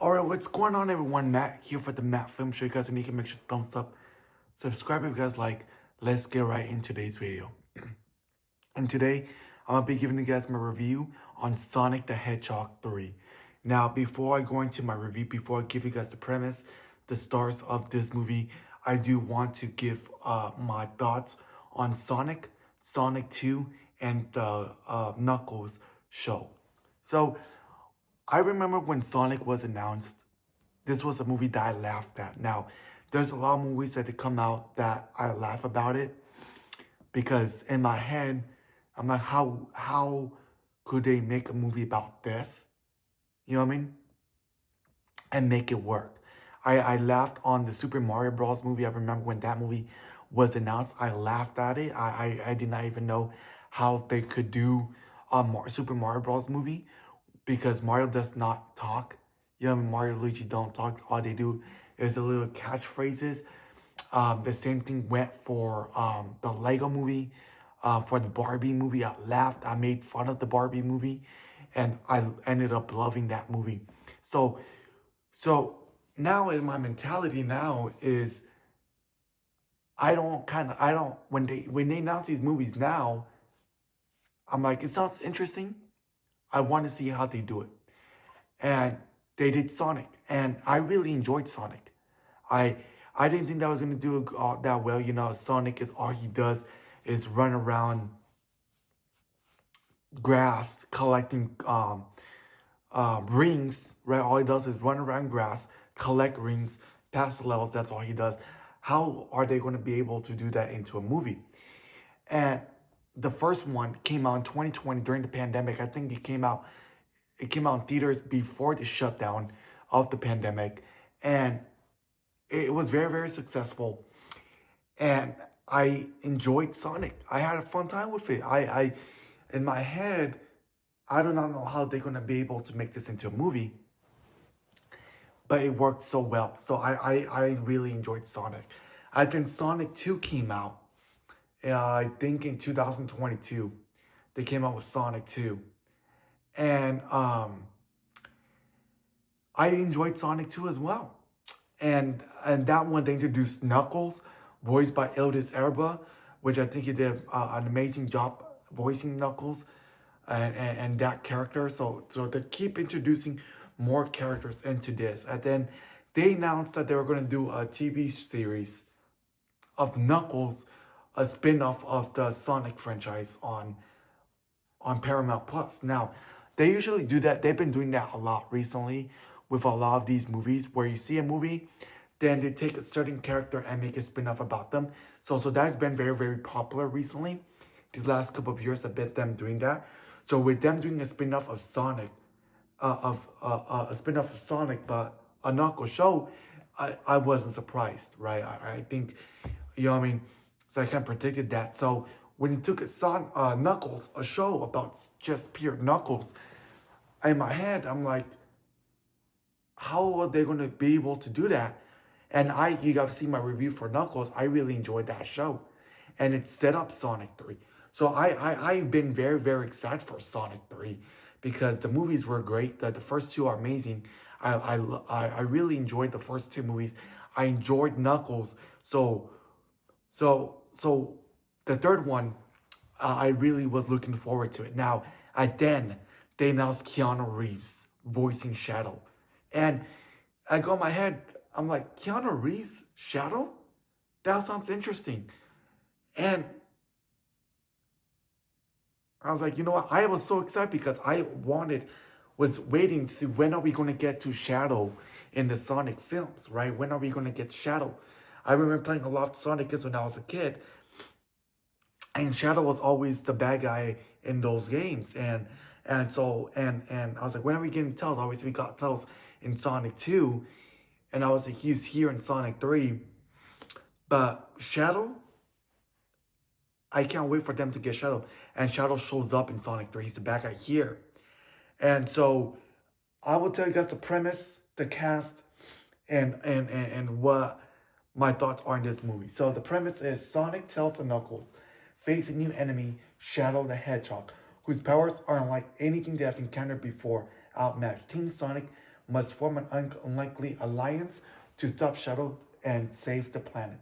Alright, what's going on everyone? Matt here for the Matt Film Show. You guys need to make sure thumbs up, subscribe if you guys like. Let's get right into today's video. And today, I'm gonna be giving you guys my review on Sonic the Hedgehog 3. Now, before I go into my review, before I give you guys the premise, the stars of this movie, I do want to give my thoughts on Sonic 2, and the Knuckles show. So, I remember when Sonic was announced, this was a movie that I laughed at. Now, there's a lot of movies that come out that I laugh about it because in my head, I'm like, how could they make a movie about this? You know what I mean? And make it work. I laughed on the Super Mario Bros. Movie. I remember when that movie was announced, I laughed at it. I did not even know how they could do a Super Mario Bros. Movie because Mario does not talk. You know, Mario and Luigi don't talk. All they do is the little catchphrases. The same thing went for the Lego movie, for the Barbie movie. I laughed. I made fun of the Barbie movie, and I ended up loving that movie. So now in my mentality now is when they announce these movies now, I'm like, it sounds interesting. I want to see how they do it. And they did Sonic, and I really enjoyed Sonic. I I didn't think that was gonna do that well. You know, Sonic is all he does is run around grass collecting rings. Right, all he does is run around grass, collect rings, pass the levels. That's all he does. How are they going to be able to do that into a movie? And the first one came out in 2020 during the pandemic. I think it came out in theaters before the shutdown of the pandemic, and it was very, very successful. And I enjoyed Sonic. I had a fun time with it. In my head, I do not know how they're gonna be able to make this into a movie, but it worked so well. So I really enjoyed Sonic. I think Sonic 2 came out, I think in 2022. They came out with Sonic 2. And I enjoyed Sonic 2 as well. And that one, they introduced Knuckles, voiced by Idris Elba, which I think he did an amazing job voicing Knuckles and that character. So they keep introducing more characters into this. And then they announced that they were going to do a TV series of Knuckles, a spin-off of the Sonic franchise on Paramount Plus. Now, they usually do that. They've been doing that a lot recently with a lot of these movies where you see a movie, then they take a certain character and make a spin-off about them. So that's been very, very popular recently. These last couple of years have been them doing that. So with them doing a spin-off of Sonic, a spin-off of Sonic, but a Knuckles show, I wasn't surprised, right? I think, you know what I mean? So I kind of predicted that. So when he took Knuckles, a show about just pure Knuckles, in my head, I'm like, how are they going to be able to do that? And you guys see my review for Knuckles. I really enjoyed that show, and it set up Sonic 3. So I've been very, very excited for Sonic 3 because the movies were great. The first two are amazing. I really enjoyed the first two movies. I enjoyed Knuckles. So the third one, I really was looking forward to it. Now, then they announced Keanu Reeves voicing Shadow. And I go in my head, I'm like, Keanu Reeves, Shadow? That sounds interesting. And I was like, you know what? I was so excited because was waiting to see when are we going to get to Shadow in the Sonic films, right? When are we going to get Shadow? I remember playing a lot of Sonic games when I was a kid. And Shadow was always the bad guy in those games. And I was like, when are we getting Tails? Obviously, we got Tails in Sonic 2. And I was like, he's here in Sonic 3. But Shadow, I can't wait for them to get Shadow. And Shadow shows up in Sonic 3. He's the bad guy here. And so I will tell you guys the premise, the cast, and what my thoughts are in this movie. So the premise is Sonic, Tails, and Knuckles face a new enemy, Shadow the Hedgehog, whose powers are unlike anything they have encountered before, outmatched. Team Sonic must form an unlikely alliance to stop Shadow and save the planet.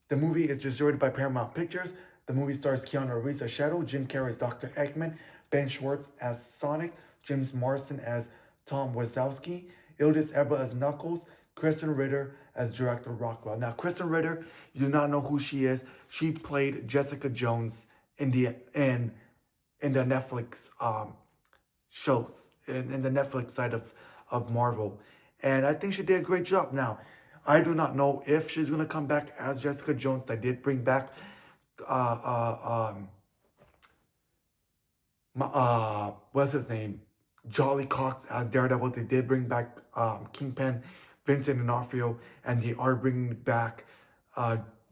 The movie is distributed by Paramount Pictures. The movie stars Keanu Reeves as Shadow, Jim Carrey as Dr. Eggman, Ben Schwartz as Sonic, James Marsden as Tom Wazowski, Idris Elba as Knuckles, Kristen Ritter as Director Rockwell. Now, Kristen Ritter, you do not know who she is. She played Jessica Jones in the Netflix shows, in the Netflix side of Marvel. And I think she did a great job. Now, I do not know if she's going to come back as Jessica Jones. They did bring back what's his name? Jolly Cox as Daredevil. They did bring back Kingpin, Vincent D'Onofrio, and they are bringing back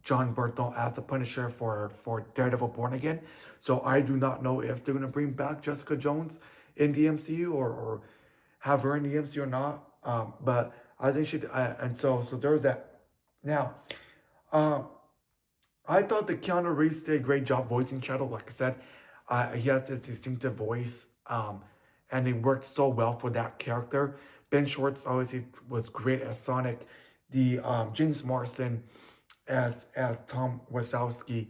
John Berthel as the Punisher for Daredevil Born Again. So I do not know if they're going to bring back Jessica Jones in the MCU or have her in the MCU or not. But I think she and so there's that. Now, I thought that Keanu Reeves did a great job voicing Shadow. Like I said, he has this distinctive voice, and it worked so well for that character. Ben Schwartz obviously was great as Sonic. The James Marsden as Tom Wazowski,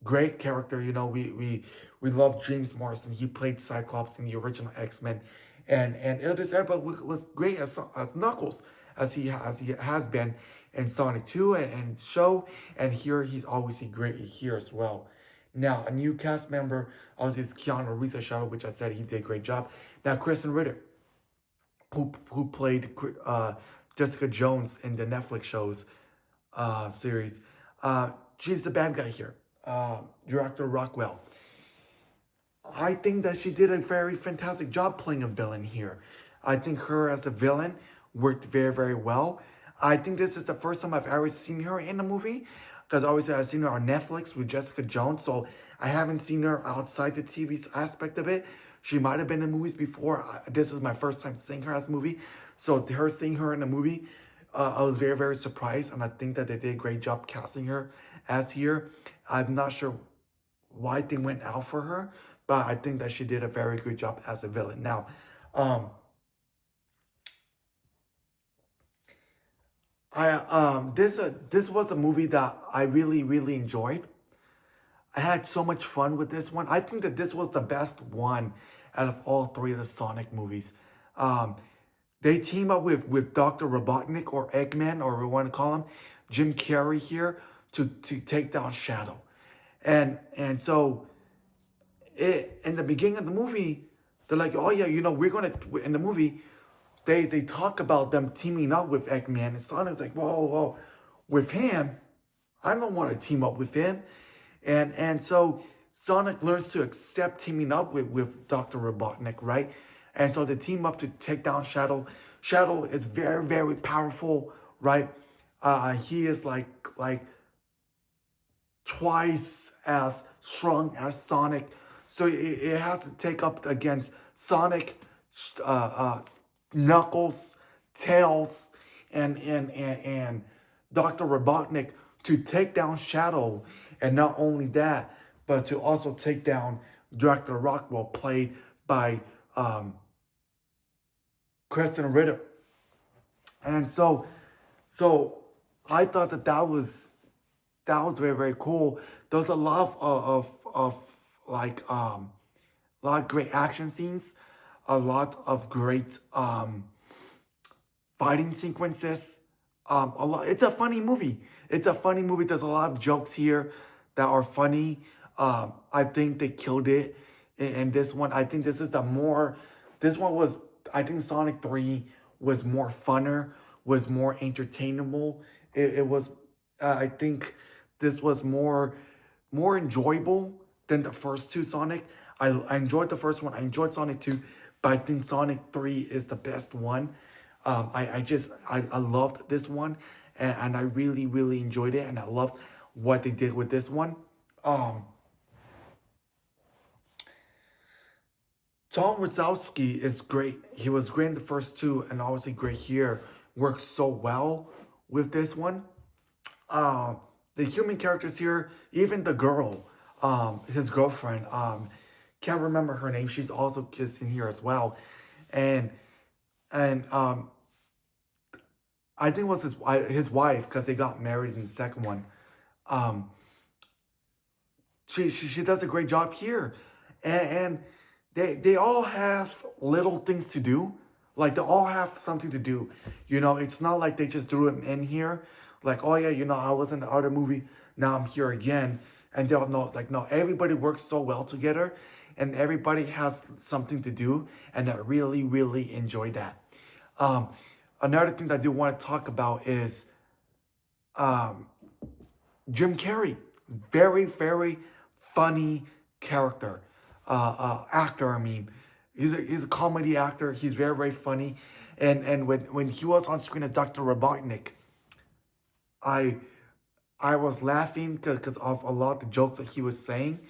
great character. You know, we love James Marsden. He played Cyclops in the original X-Men, and Idris Elba was great as Knuckles, as he has been in Sonic 2 and show, and here he's obviously great here as well. Now, a new cast member obviously is Keanu Reeves as Shadow, which I said he did a great job. Now, Kristen Ritter, who played Jessica Jones in the Netflix shows series, she's the bad guy here. Director Rockwell. I think that she did a very fantastic job playing a villain here. I think her as a villain worked very, very well. I think this is the first time I've ever seen her in a movie, because obviously I've seen her on Netflix with Jessica Jones, so I haven't seen her outside the TV aspect of it. She might have been in movies before. This is my first time seeing her as a movie, so seeing her in a movie, I was very, very surprised, and I think that they did a great job casting her as here. I'm not sure why they went out for her, but I think that she did a very good job as a villain. Now, this was a movie that I really, really enjoyed. I had so much fun with this one. I think that this was the best one out of all three of the Sonic movies. They team up with Dr. Robotnik or Eggman, or we want to call him, Jim Carrey here, to take down Shadow. And so in the beginning of the movie, they're like, oh yeah, you know, we're gonna, in the movie, they talk about them teaming up with Eggman, and Sonic's like, whoa, with him, I don't want to team up with him. And so Sonic learns to accept teaming up with Dr. Robotnik, right? And so they team up to take down Shadow. Shadow is very, very powerful, right? He is like twice as strong as Sonic. So it has to take up against Sonic, Knuckles, Tails, and Dr. Robotnik to take down Shadow. And not only that, but to also take down Director Rockwell, played by Kristen Ritter. And so I thought that was very, very cool. There was a lot of great action scenes, a lot of great fighting sequences. It's a funny movie. There's a lot of jokes here that are funny. I think they killed it in this one. I think I think Sonic 3 was more funner, was more entertainable. It was, I think this was more enjoyable than the first two Sonic. I enjoyed the first one. I enjoyed Sonic 2, but I think Sonic 3 is the best one. I loved this one, and I really, really enjoyed it, and I loved what they did with this one. Tom Wazowski is great. He was great in the first two, and obviously great here. Works so well with this one. The human characters here, even the girl, his girlfriend, can't remember her name. She's also just in here as well. And And I think it was his wife, because they got married in the second one. Um, she does a great job here, and they all have little things to do. Like they all have something to do. It's not like they just threw him in here. Like, oh yeah, I was in the other movie. Now I'm here again, and they'll know. It's like, no, everybody works so well together, and everybody has something to do, and I really really enjoy that. Um, Another thing that I do want to talk about is um, Jim Carrey. Very, very funny character, actor. I mean, he's a comedy actor. He's very, very funny. And when he was on screen as Dr. Robotnik, I I was laughing because of a lot of the jokes that he was saying.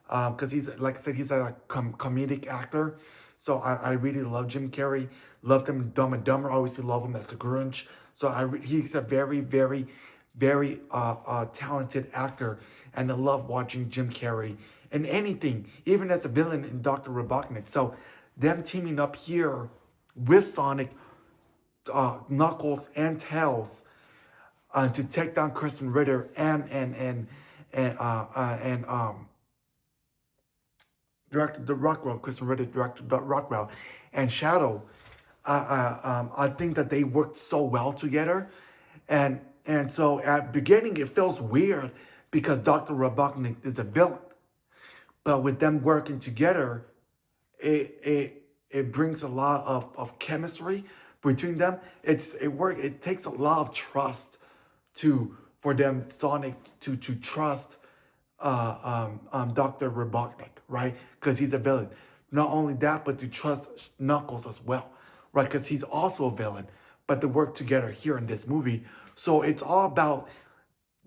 Because he's, like I said, he's a comedic actor. So I really love Jim Carrey. Loved him in Dumb and Dumber. I obviously love him as the Grinch. So he's a very, very, very talented actor. And I love watching Jim Carrey in anything, even as a villain in Dr. Robotnik. So them teaming up here with Sonic, Knuckles, and Tails to take down Kristen Ritter and director the Rockwell, Kristen Ritter, director the Rockwell, and Shadow. I think that they worked so well together, and so at the beginning it feels weird because Dr. Robotnik is a villain, but with them working together, it brings a lot of chemistry between them. It takes a lot of trust for them Sonic to trust Dr. Robotnik, right? Because he's a villain. Not only that, but to trust Knuckles as well, right? Because he's also a villain. But they work together here in this movie. So it's all about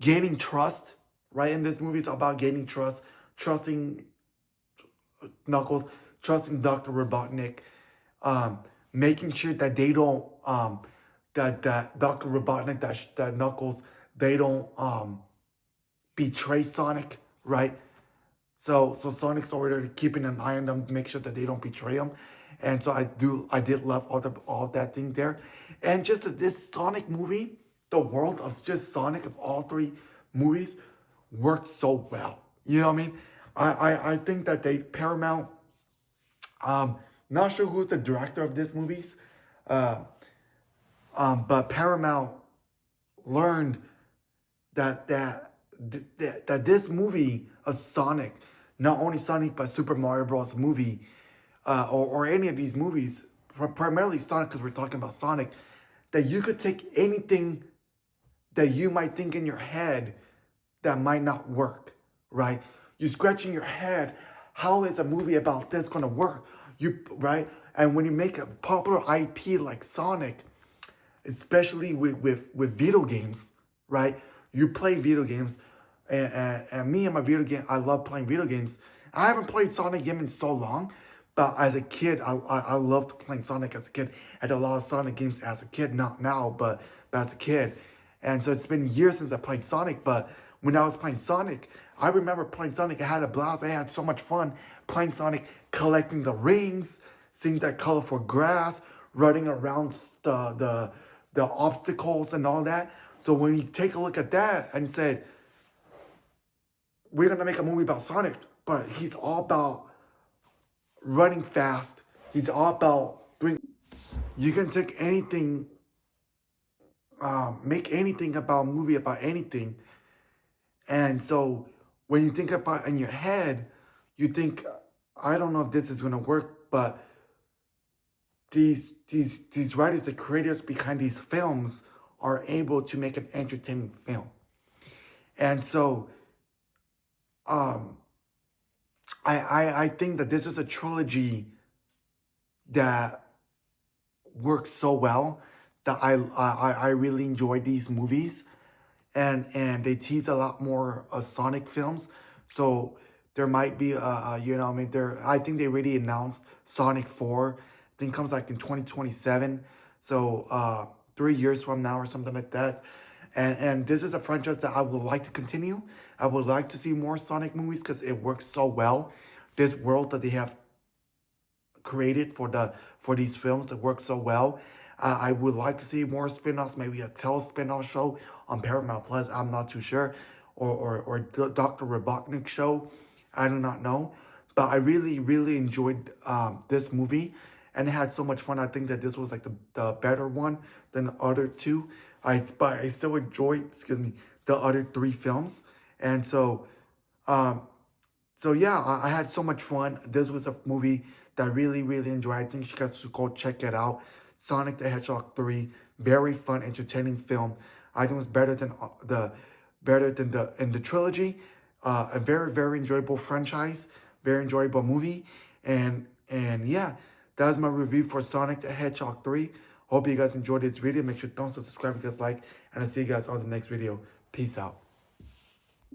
gaining trust, right? In this movie, it's all about gaining trust, trusting Knuckles, trusting Dr. Robotnik, making sure that they don't, that Dr. Robotnik, that Knuckles, they don't betray Sonic, right? So Sonic's already keeping an eye on them to make sure that they don't betray him. And so I did love all that thing there. And just this Sonic movie, the world of just Sonic of all three movies worked so well. You know what I mean? I think that Paramount, not sure who's the director of this movies, but Paramount learned that this movie of Sonic, not only Sonic but Super Mario Bros. Movie, or any of these movies, primarily Sonic because we're talking about Sonic, that you could take anything that you might think in your head that might not work, right? You're scratching your head, how is a movie about this gonna work? Right? And when you make a popular IP like Sonic, especially with video games, right? You play video games, and me and my video game, I love playing video games. I haven't played Sonic game in so long, but as a kid, I loved playing Sonic as a kid. I had a lot of Sonic games as a kid, not now, but as a kid. And so it's been years since I played Sonic, but when I was playing Sonic, I remember playing Sonic. I had a blast. I had so much fun playing Sonic, collecting the rings, seeing that colorful grass, running around the obstacles and all that. So when you take a look at that and said, we're going to make a movie about Sonic, but he's all about running fast. He's all about doing... You can take anything, make anything about a movie about anything. And so when you think about it in your head, you think, I don't know if this is going to work, but these writers, the creators behind these films, are able to make an entertaining film. And so I think that this is a trilogy that works so well that I really enjoy these movies, and they tease a lot more Sonic films. So there might be I think they already announced Sonic 4. I think comes like in 2027. So 3 years from now or something like that. And this is a franchise that I would like to continue. I would like to see more Sonic movies because it works so well. This world that they have created for for these films that work so well. I would like to see more spin-offs, maybe a Tales spin-off show on Paramount Plus. I'm not too sure, or the Dr. Robotnik show. I do not know, but I really enjoyed this movie, and it had so much fun. I think that this was like the better one than the other two. But I still enjoyed, excuse me, the other three films, and um, so yeah, I had so much fun. This was a movie that I really enjoyed. I think you guys should go check it out. Sonic the Hedgehog 3, very fun, entertaining film. I think it was better than the in the trilogy. A very enjoyable franchise, very enjoyable movie, and yeah, that's my review for Sonic the Hedgehog 3. Hope you guys enjoyed this video. Make sure to subscribe if you guys like, and I'll see you guys on the next video. Peace out.